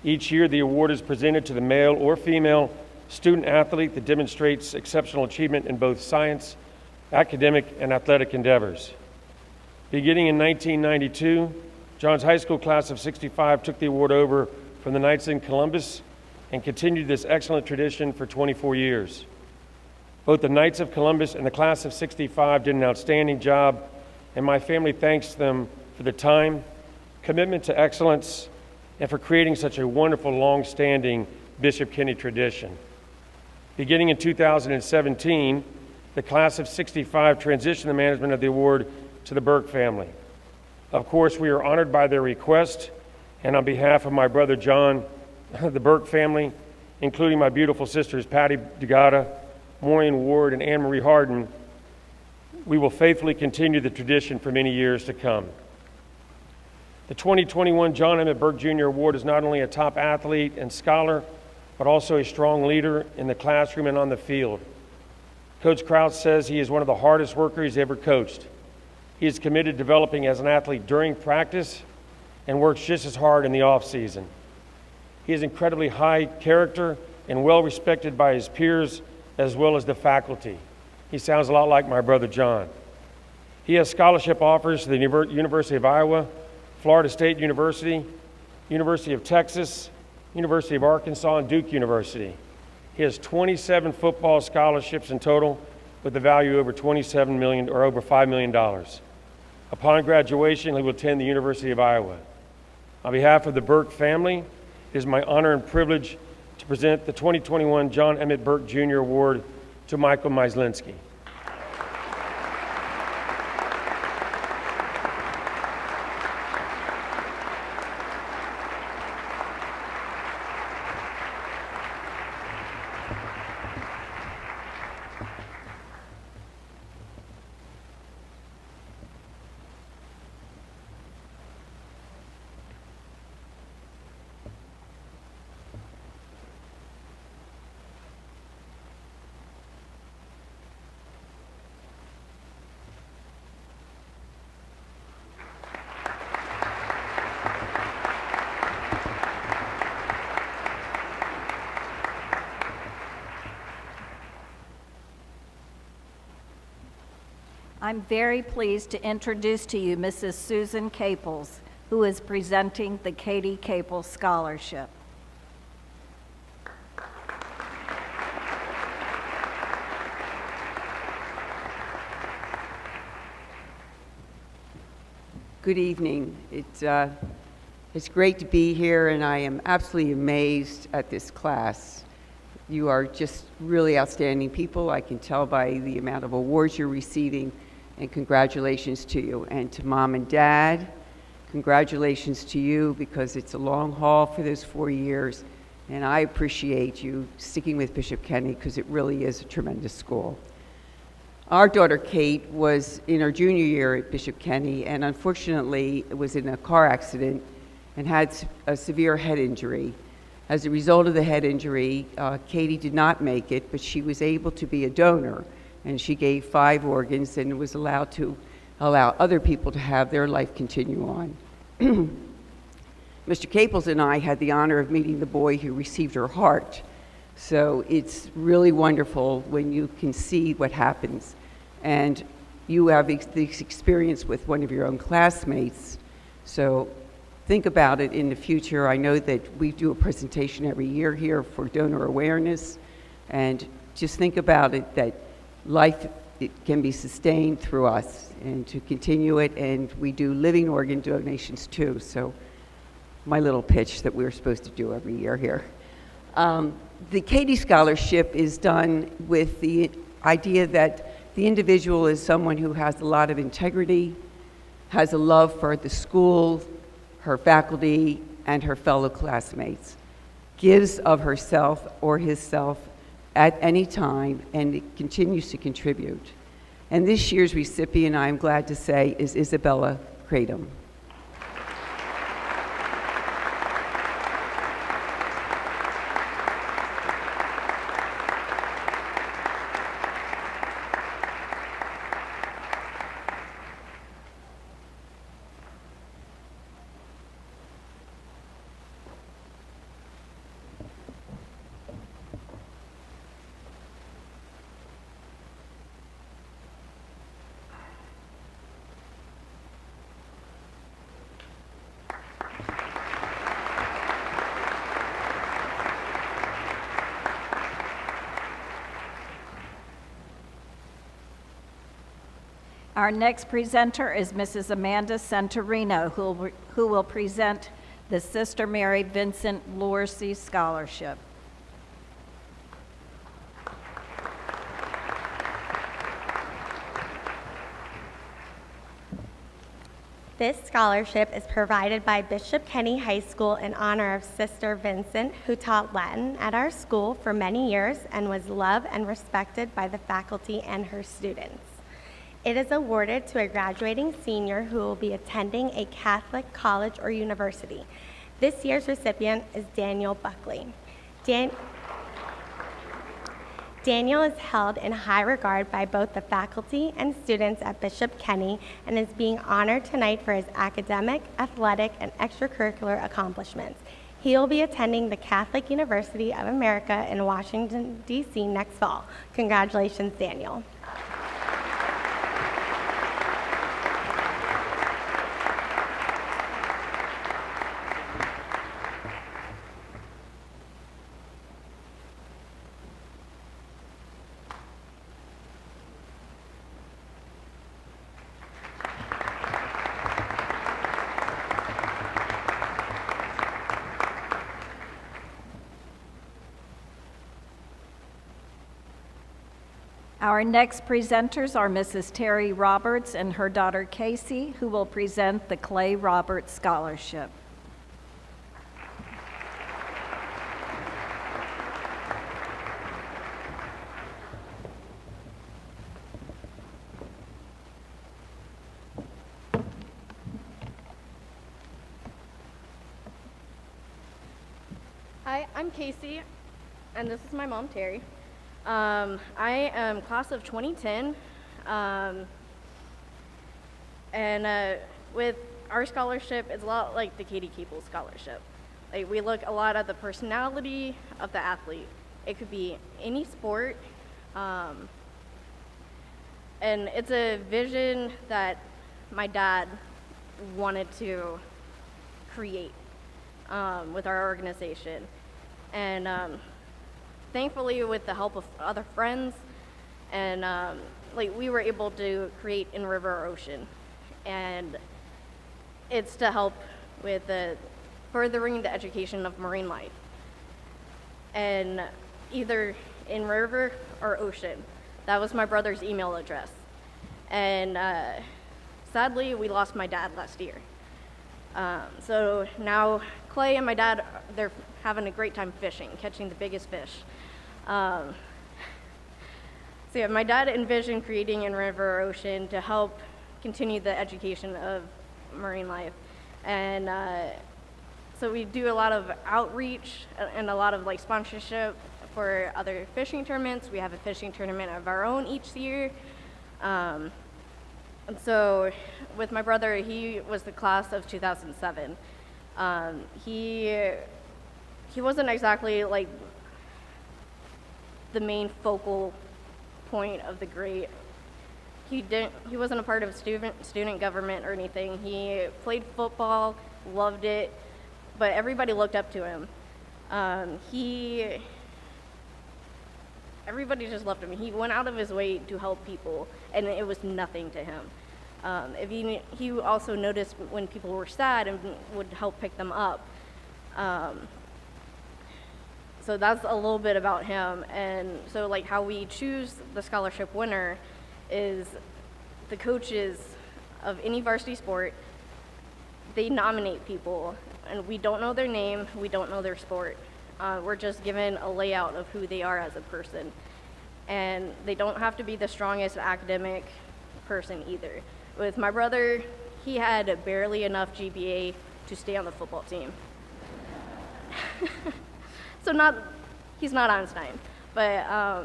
H: Each year, the award is presented to the male or female student athlete that demonstrates exceptional achievement in both science, academic, and athletic endeavors. Beginning in 1992, John's high school class of 65 took the award over from the Knights in Columbus and continued this excellent tradition for 24 years. Both the Knights of Columbus and the class of 65 did an outstanding job, and my family thanks them for the time, commitment to excellence, and for creating such a wonderful, long-standing Bishop Kenny tradition. Beginning in 2017, the class of 65 transitioned the management of the award to the Burke family. Of course, we are honored by their request, and on behalf of my brother John, the Burke family, including my beautiful sisters Patty DeGata, Maureen Ward, and Anne Marie Harden, we will faithfully continue the tradition for many years to come. The 2021 John Emmett Burke Jr. Award is not only a top athlete and scholar, but also a strong leader in the classroom and on the field. Coach Krause says he is one of the hardest workers he's ever coached. He is committed to developing as an athlete during practice and works just as hard in the off-season. He is incredibly high character and well respected by his peers as well as the faculty. He sounds a lot like my brother John. He has scholarship offers to the University of Iowa, Florida State University, University of Texas, University of Arkansas, and Duke University. He has 27 football scholarships in total with a value over $27 million or over $5 million. Upon graduation, he will attend the University of Iowa. On behalf of the Burke family, it is my honor and privilege to present the 2021 John Emmett Burke Jr. Award to Michael Myslinski.
B: I'm very pleased to introduce to you Mrs. Susan Caples, who is presenting the Katie Caples Scholarship.
I: Good evening. It's great to be here, and I am absolutely amazed at this class. You are just really outstanding people. I can tell by the amount of awards you're receiving, and congratulations to you. And to Mom and Dad, congratulations to you, because it's a long haul for those 4 years, and I appreciate you sticking with Bishop Kenny, because it really is a tremendous school. Our daughter Kate was in her junior year at Bishop Kenny, and unfortunately was in a car accident and had a severe head injury. As a result of the head injury, Katie did not make it, but she was able to be a donor, and she gave 5 organs and was allowed to allow other people to have their life continue on. Mr. Caples and I had the honor of meeting the boy who received her heart. So it's really wonderful when you can see what happens. And you have this experience with one of your own classmates. So think about it in the future. I know that we do a presentation every year here for donor awareness. And just think about it, that life it can be sustained through us, and to continue it. And we do living organ donations too. So my little pitch that we're supposed to do every year here. The Katie Scholarship is done with the idea that the individual is someone who has a lot of integrity, has a love for the school, her faculty, and her fellow classmates, gives of herself or himself at any time, and continues to contribute. And this year's recipient, I'm glad to say, is Isabella Kratom.
B: Our next presenter is Mrs. Amanda Santorino, who will present the Sister Mary Vincent Lorsey Scholarship.
J: This scholarship is provided by Bishop Kenny High School in honor of Sister Vincent, who taught Latin at our school for many years and was loved and respected by the faculty and her students. It is awarded to a graduating senior who will be attending a Catholic college or university. This year's recipient is Daniel Buckley. Daniel is held in high regard by both the faculty and students at Bishop Kenny, and is being honored tonight for his academic, athletic, and extracurricular accomplishments. He will be attending the Catholic University of America in Washington, D.C. next fall. Congratulations, Daniel.
B: Our next presenters are Mrs. Terry Roberts and her daughter Casey, who will present the Clay Roberts Scholarship.
K: Hi, I'm Casey, and this is my mom, Terry. I am class of 2010, and with our scholarship, it's a lot like the Katie Caples Scholarship. Like, we look a lot at the personality of the athlete. It could be any sport, And it's a vision that my dad wanted to create with our organization. And thankfully, with the help of other friends, and we were able to create In River or Ocean. And it's to help with furthering the education of marine life. And either In River or Ocean. That was my brother's email address. And sadly, we lost my dad last year. So now Clay and my dad, they're having a great time fishing, catching the biggest fish. So yeah, my dad envisioned creating In River or Ocean to help continue the education of marine life. And so we do a lot of outreach and a lot of sponsorship for other fishing tournaments. We have a fishing tournament of our own each year. And so with my brother, he was the class of 2007. He wasn't exactly the main focal point of the grade. He wasn't a part of student government or anything. He played football, loved it, but everybody looked up to him. Everybody just loved him. He went out of his way to help people, and it was nothing to him. He also noticed when people were sad and would help pick them up. So that's a little bit about him. And so how we choose the scholarship winner is the coaches of any varsity sport, they nominate people, and we don't know their name, we don't know their sport. We're just given a layout of who they are as a person. And they don't have to be the strongest academic person either. With my brother, he had barely enough GPA to stay on the football team. He's not Einstein, but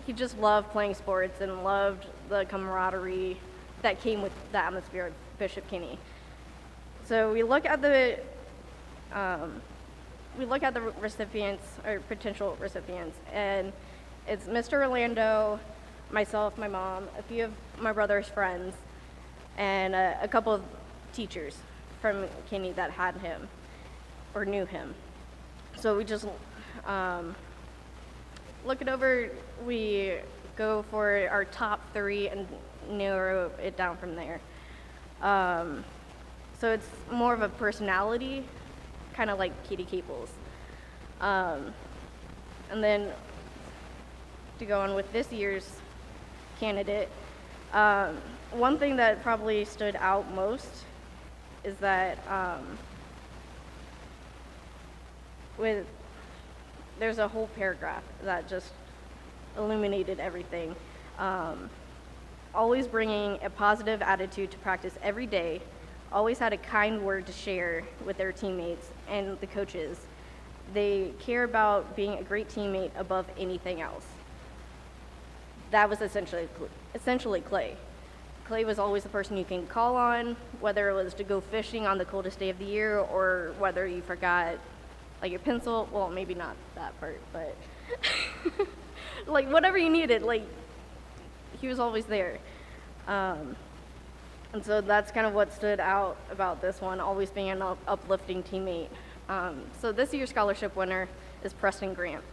K: he just loved playing sports and loved the camaraderie that came with the atmosphere of Bishop Kenny. So we look at the recipients or potential recipients, and it's Mr. Orlando, myself, my mom, a few of my brother's friends, and a couple of teachers from Kenny that had him or knew him. So we just look it over. We go for our top 3 and narrow it down from there. So it's more of a personality, kind of like Katie Caples. And then to go on with this year's candidate, one thing that probably stood out most is that there's a whole paragraph that just illuminated everything. Always bringing a positive attitude to practice every day, always had a kind word to share with their teammates and the coaches. They care about being a great teammate above anything else. That was essentially Clay. Clay was always the person you can call on, whether it was to go fishing on the coldest day of the year or whether you forgot your pencil. Well, maybe not that part, but whatever you needed, he was always there. And so that's kind of what stood out about this one, always being an uplifting teammate. So this year's scholarship winner is Preston Grant.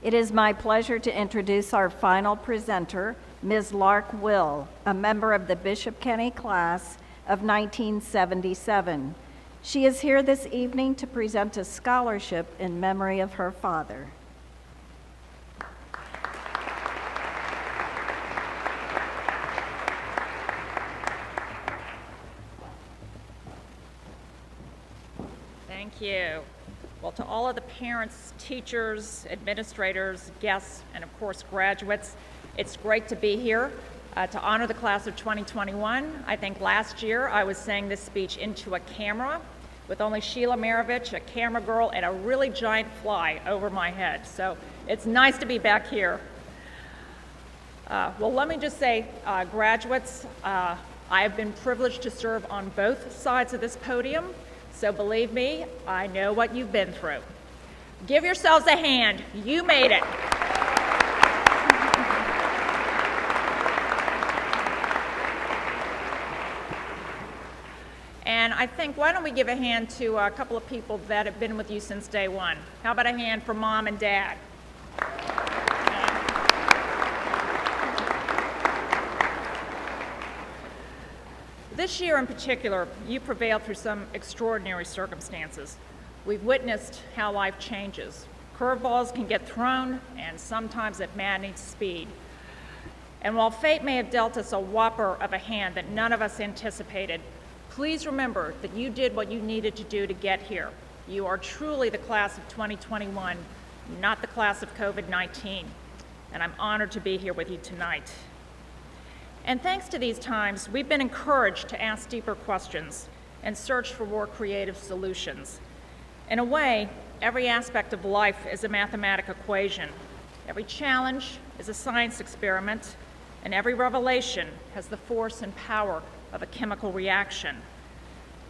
B: It is my pleasure to introduce our final presenter, Ms. Lark Will, a member of the Bishop Kenny class of 1977. She is here this evening to present a scholarship in memory of her father.
L: you. Well, to all of the parents, teachers, administrators, guests, and of course graduates, it's great to be here to honor the class of 2021. I think last year I was saying this speech into a camera with only Sheila Maravich, a camera girl, and a really giant fly over my head. So it's nice to be back here. Well, let me just say, graduates, I have been privileged to serve on both sides of this podium. So believe me, I know what you've been through. Give yourselves a hand. You made it. And I think, why don't we give a hand to a couple of people that have been with you since day one? How about a hand for Mom and Dad? This year in particular, you prevailed through some extraordinary circumstances. We've witnessed how life changes. Curveballs can get thrown, and sometimes at maddening speed. And while fate may have dealt us a whopper of a hand that none of us anticipated, please remember that you did what you needed to do to get here. You are truly the class of 2021, not the class of COVID-19. And I'm honored to be here with you tonight. And thanks to these times, we've been encouraged to ask deeper questions and search for more creative solutions. In a way, every aspect of life is a mathematical equation. Every challenge is a science experiment, and every revelation has the force and power of a chemical reaction.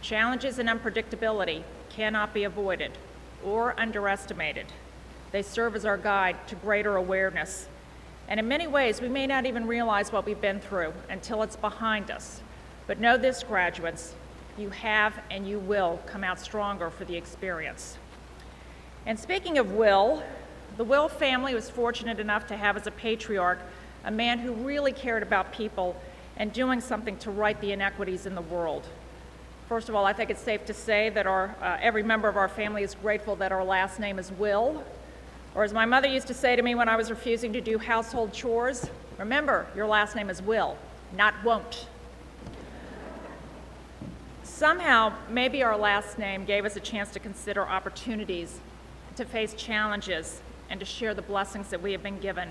L: Challenges and unpredictability cannot be avoided or underestimated. They serve as our guide to greater awareness. And in many ways, we may not even realize what we've been through until it's behind us. But know this, graduates, you have and you will come out stronger for the experience. And speaking of Will, the Will family was fortunate enough to have as a patriarch a man who really cared about people and doing something to right the inequities in the world. First of all, I think it's safe to say that every member of our family is grateful that our last name is Will. Or as my mother used to say to me when I was refusing to do household chores, remember, your last name is Will, not won't. Somehow, maybe our last name gave us a chance to consider opportunities, to face challenges, and to share the blessings that we have been given.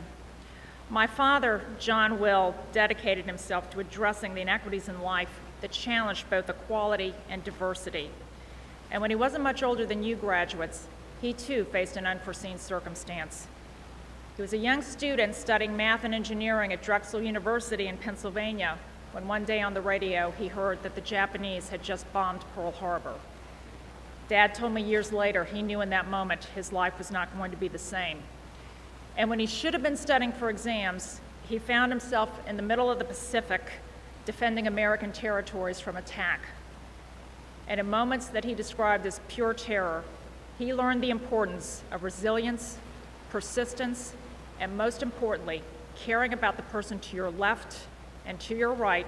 L: My father, John Will, dedicated himself to addressing the inequities in life that challenged both equality and diversity. And when he wasn't much older than you graduates, he too faced an unforeseen circumstance. He was a young student studying math and engineering at Drexel University in Pennsylvania when one day on the radio he heard that the Japanese had just bombed Pearl Harbor. Dad told me years later he knew in that moment his life was not going to be the same. And when he should have been studying for exams, he found himself in the middle of the Pacific defending American territories from attack. And in moments that he described as pure terror, he learned the importance of resilience, persistence, and most importantly, caring about the person to your left and to your right,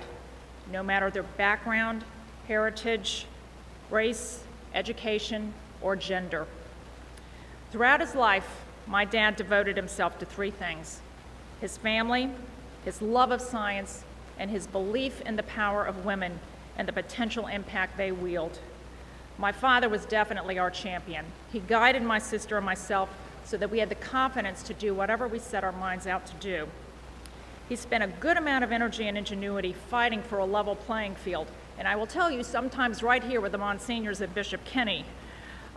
L: no matter their background, heritage, race, education, or gender. Throughout his life, my dad devoted himself to three things: his family, his love of science, and his belief in the power of women and the potential impact they wield. My father was definitely our champion. He guided my sister and myself so that we had the confidence to do whatever we set our minds out to do. He spent a good amount of energy and ingenuity fighting for a level playing field. And I will tell you, sometimes right here with the Monsignors at Bishop Kenny,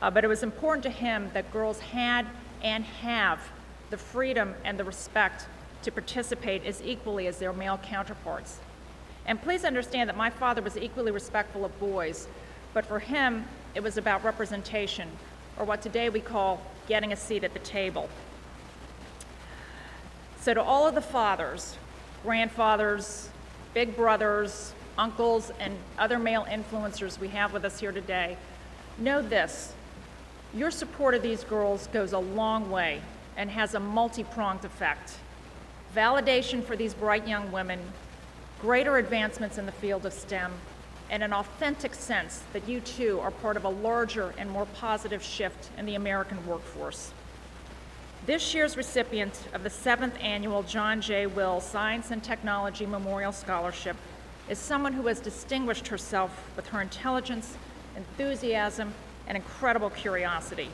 L: but it was important to him that girls had and have the freedom and the respect to participate as equally as their male counterparts. And please understand that my father was equally respectful of boys, but for him, it was about representation, or what today we call getting a seat at the table. So to all of the fathers, grandfathers, big brothers, uncles, and other male influencers we have with us here today, know this: your support of these girls goes a long way and has a multi-pronged effect. Validation for these bright young women, greater advancements in the field of STEM, and an authentic sense that you too are part of a larger and more positive shift in the American workforce. This year's recipient of the 7th annual John J. Will Science and Technology Memorial Scholarship is someone who has distinguished herself with her intelligence, enthusiasm, and incredible curiosity.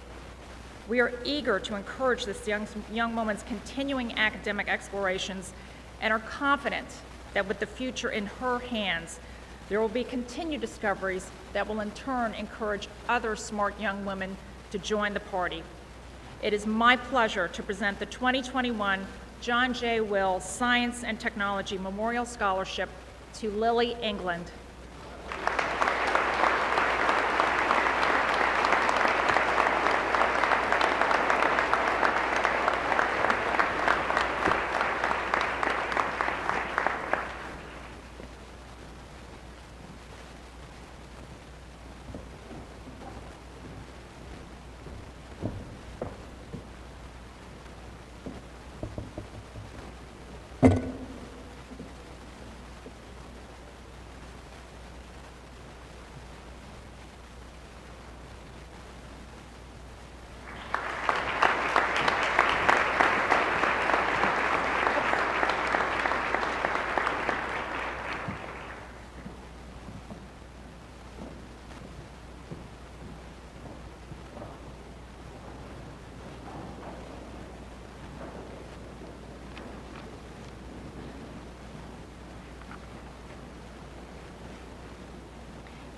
L: We are eager to encourage this young woman's continuing academic explorations and are confident that with the future in her hands, there will be continued discoveries that will in turn encourage other smart young women to join the party. It is my pleasure to present the 2021 John J. Will Science and Technology Memorial Scholarship to Lily England.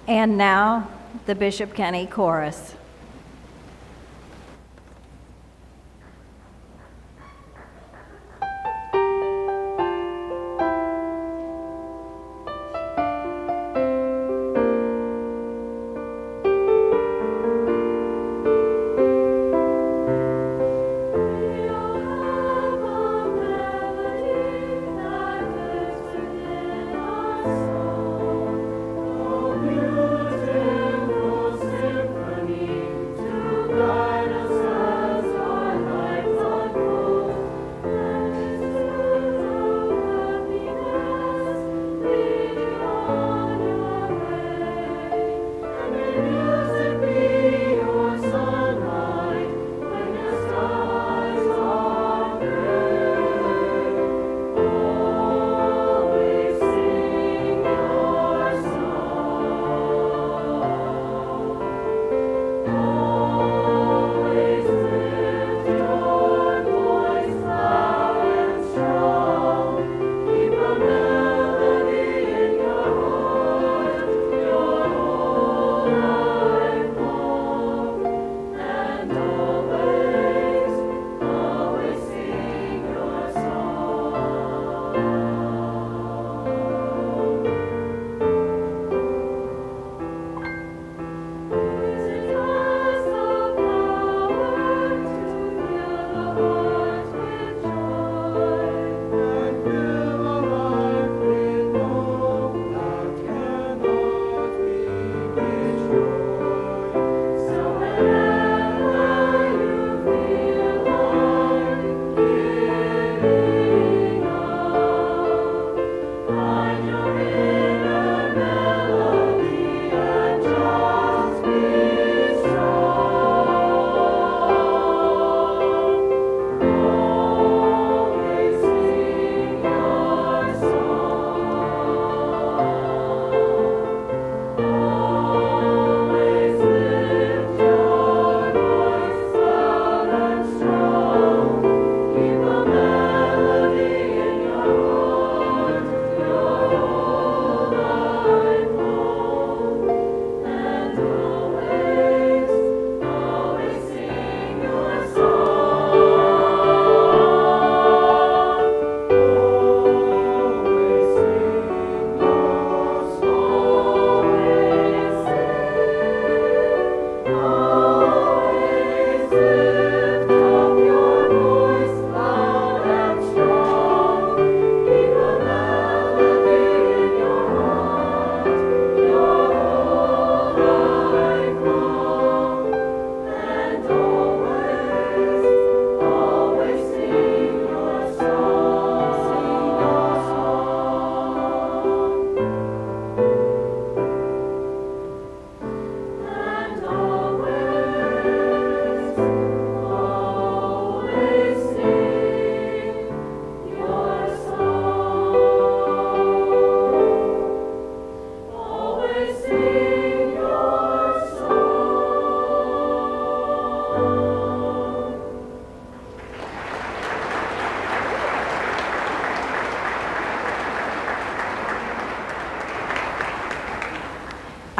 B: And now, the Bishop Kenny Chorus.
M: Beautiful symphony.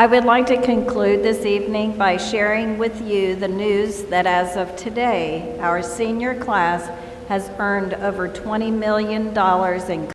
B: I would like to conclude this evening by sharing with you the news that as of today, our senior class has earned over $20 million in